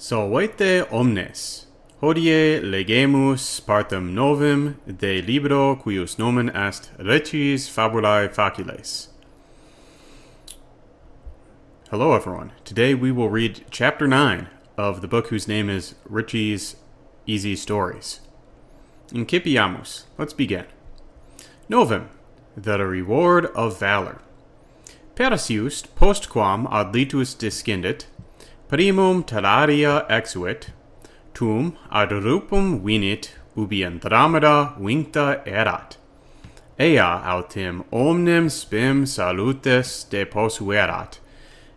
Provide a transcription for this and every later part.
Solvete omnes. Hodie legemus partem novum de libro cuius nomen est Ritchie's Fābulae Facilēs. Hello everyone. Today we will read chapter 9 of the book whose name is Ritchie's Easy Stories. Incipiamus. Let's begin. Novum, the reward of valor. Perseus postquam ad litus discendit, primum terraria exuit, tum ad rupum vinit, ubi Andromeda vincta erat. Ea autem omnem spem salutes deposuerat,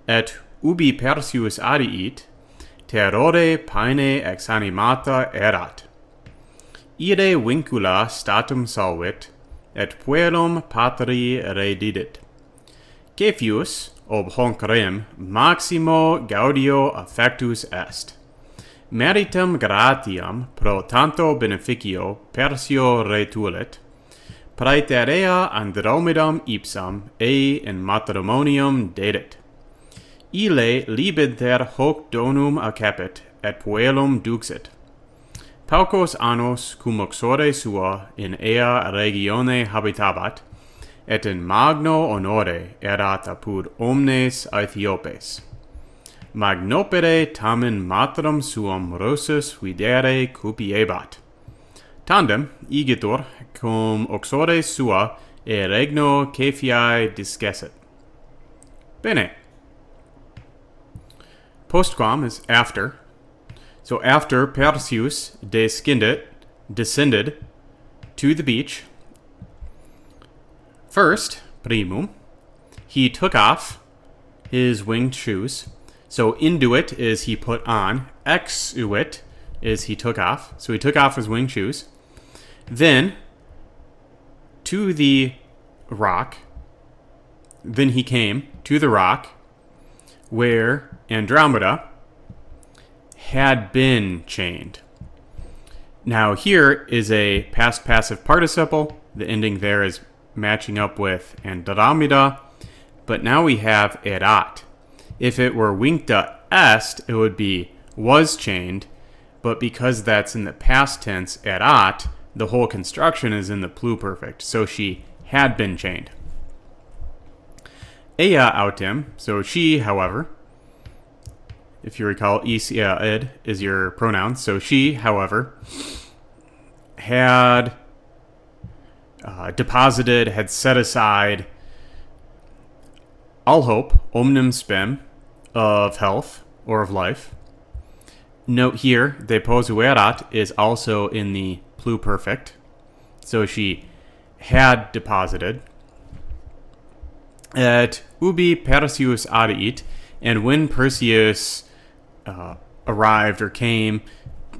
et ubi Perseus adiit, terrore paene exanimata erat. Ire vincula statum salvit, et puellum patri redidit. Cepheus, ob honc rem, maximo gaudio affectus est. Meritum gratiam pro tanto beneficio Persio retulit, praeterea Andromedam ipsam in matrimonium dedit. Ille libenter hoc donum accepit, et puellum duxit. Paucos annos cum uxore sua in ea regione habitabat, et in magno honore erat apud omnes Aethiopes. Magnopere tamen matrum suam Rossus videre cupiebat. Tandem igitur cum uxore sua regno Cephiae discessit. Bene. Postquam is after. So after Perseus descended to the beach, first, primum, he took off his winged shoes. So induit is he put on, exuit is he took off. So he took off his winged shoes. Then, to the rock, then he came to the rock where Andromeda had been chained. Now here is a past passive participle. The ending there is matching up with Andromeda, but now we have erat. If it were vincta est, it would be was chained, but because that's in the past tense erat, the whole construction is in the pluperfect, so she had been chained. Ea autem, so she, however, if you recall, isia id is your pronoun, so she, however, had deposited, had set aside all hope, omnem spem, of health or of life. Note here, deposuerat is also in the pluperfect, so she had deposited. Et ubi Perseus adiit, and when Perseus arrived or came,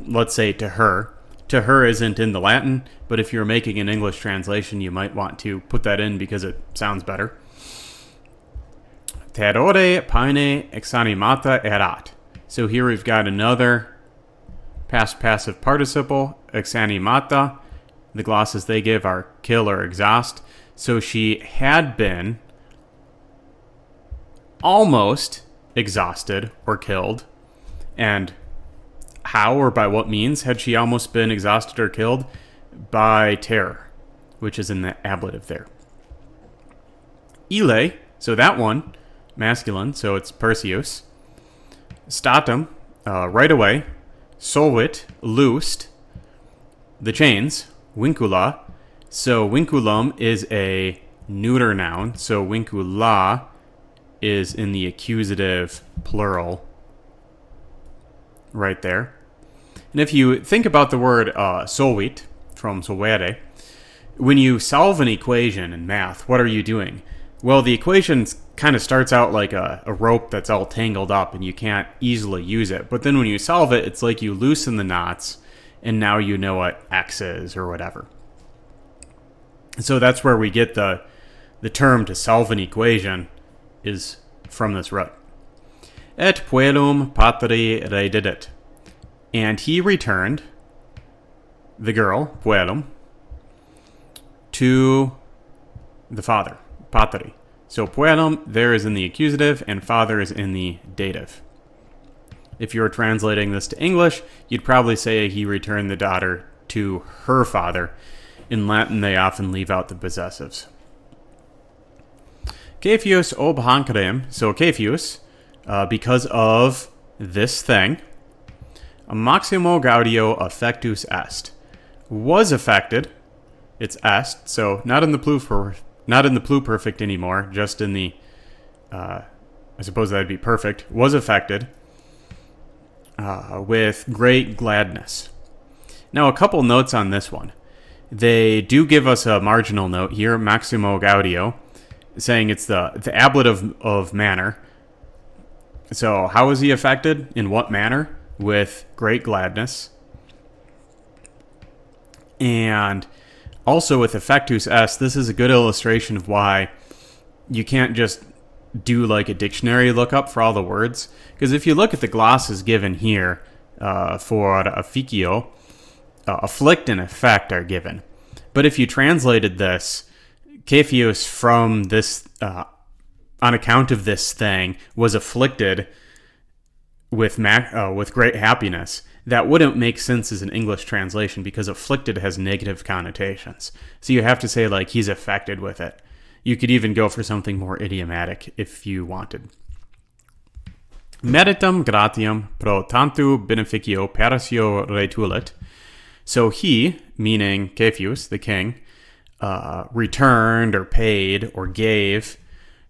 let's say to her isn't in the Latin, but if you're making an English translation, you might want to put that in because it sounds better. Terrore paene exanimata erat. So here we've got another past passive participle, exanimata. The glosses they give are kill or exhaust. So she had been almost exhausted or killed. And how or by what means had she almost been exhausted or killed? By terror, which is in the ablative there. Ille, so that one, masculine, so it's Perseus. Statum, right away. Solvit, loosed. The chains, vincula. So vinculum is a neuter noun, so vincula is in the accusative plural right there. And if you think about the word solvit, from solvere, when you solve an equation in math, what are you doing? Well, the equation kind of starts out like a rope that's all tangled up and you can't easily use it. But then when you solve it, it's like you loosen the knots and now you know what x is or whatever. So that's where we get the term to solve an equation is from this root. Et puellum patri redidit. And he returned the girl, puellum, to the father, patri. So puellum there is in the accusative and father is in the dative. If you were translating this to English, you'd probably say he returned the daughter to her father. In Latin, they often leave out the possessives. Cepheus ob hankrem, so Cepheus, because of this thing, maximo gaudio affectus est, was affected. It's est, so not in the pluperfect anymore, just in the, I suppose that'd be perfect, was affected with great gladness. Now, a couple notes on this one. They do give us a marginal note here, maximo gaudio, saying it's the ablative of manner. So how was he affected? In what manner? With great gladness. And also with affectus est, this is a good illustration of why you can't just do like a dictionary lookup for all the words. Because if you look at the glosses given here for officio, afflict and affect are given. But if you translated this, Cepheus from this, on account of this thing, was afflicted with great happiness, that wouldn't make sense as an English translation because afflicted has negative connotations. So you have to say, like, he's affected with it. You could even go for something more idiomatic if you wanted. Meritum gratiam pro tantu beneficio perissio retulit. So he, meaning Cepheus, the king, returned or paid or gave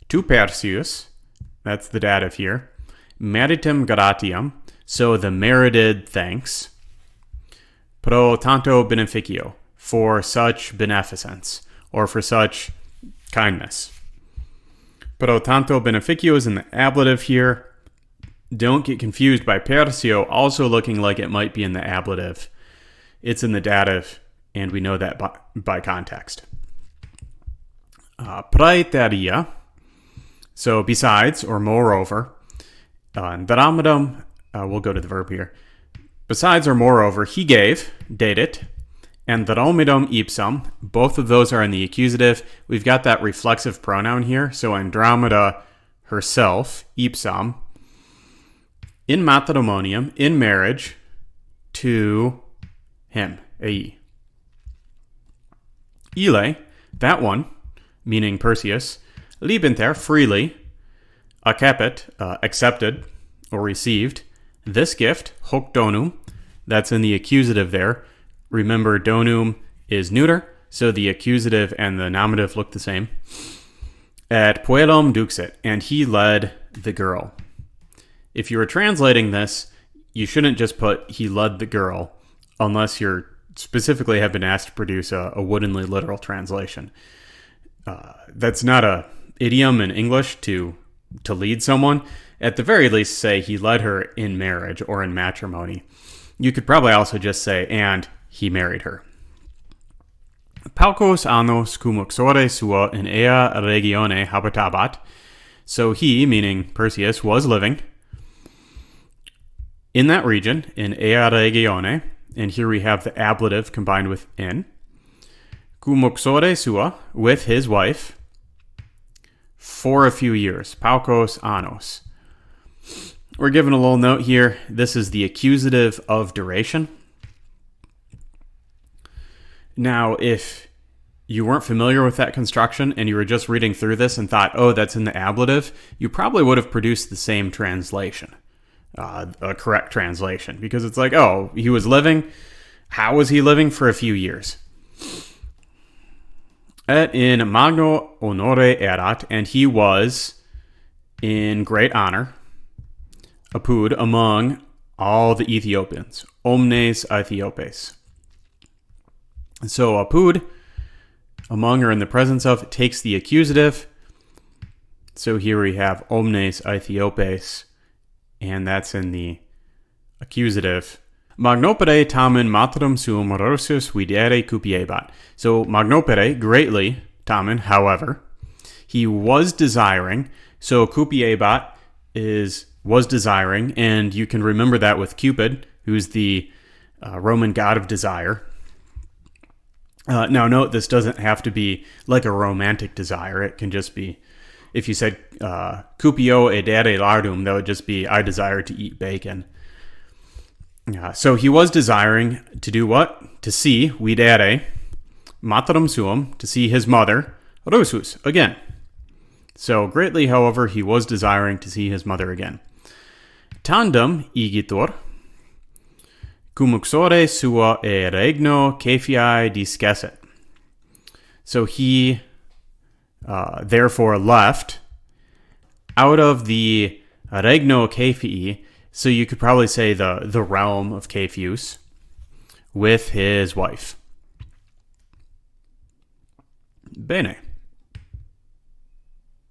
to Perseus, that's the dative here, meritum gratiam, so the merited thanks, pro tanto beneficio, for such beneficence, or for such kindness. Pro tanto beneficio is in the ablative here. Don't get confused by Persio also looking like it might be in the ablative. It's in the dative, and we know that by context. Praeteria, so besides or moreover. Dramidum, we'll go to the verb here. Besides or moreover, he gave, dated, and dromidum ipsum. Both of those are in the accusative. We've got that reflexive pronoun here. So Andromeda herself, ipsum, in matrimonium, in marriage, to him, ei. Ile, that one, meaning Perseus, libenter, freely, accepit, accepted or received, this gift, hoc donum, that's in the accusative there. Remember, donum is neuter, so the accusative and the nominative look the same. Et puellum duxit, and he led the girl. If you were translating this, you shouldn't just put he led the girl, unless you're specifically have been asked to produce a woodenly literal translation. That's not a idiom in English to lead someone. At the very least, say he led her in marriage or in matrimony. You could probably also just say, and he married her. Paucos annos cum uxore sua in ea regione habitabat. So he, meaning Perseus, was living in that region, in ea regione, and here we have the ablative combined with in, cum uxore sua, with his wife, for a few years, paucos annos. We're given a little note here. This is the accusative of duration. Now, if you weren't familiar with that construction and you were just reading through this and thought, oh, that's in the ablative, you probably would have produced the same translation, a correct translation, because it's like, oh, he was living. How was he living for a few years? Et in magno honore erat, and he was in great honor, apud, among all the Ethiopians, omnes Ethiopes. So apud, among or in the presence of, takes the accusative. So here we have omnes Ethiopes, and that's in the accusative. Magnopere tamen matrum suum rursus videre cupiebat. So magnopere, greatly, tamen, however, he was desiring. So cupiebat was desiring, and you can remember that with Cupid, who's the Roman god of desire. Now note, this doesn't have to be like a romantic desire. It can just be, if you said cupio edere lardum, that would just be, I desire to eat bacon. So he was desiring to do what? To see, videre, materum suum, to see his mother, rusus, again. So greatly, however, he was desiring to see his mother again. Tandem igitur, cum uxore sua e regno Cephei discesset. So he therefore left out of the regno Cephei, so you could probably say the realm of Cepheus, with his wife. Bene.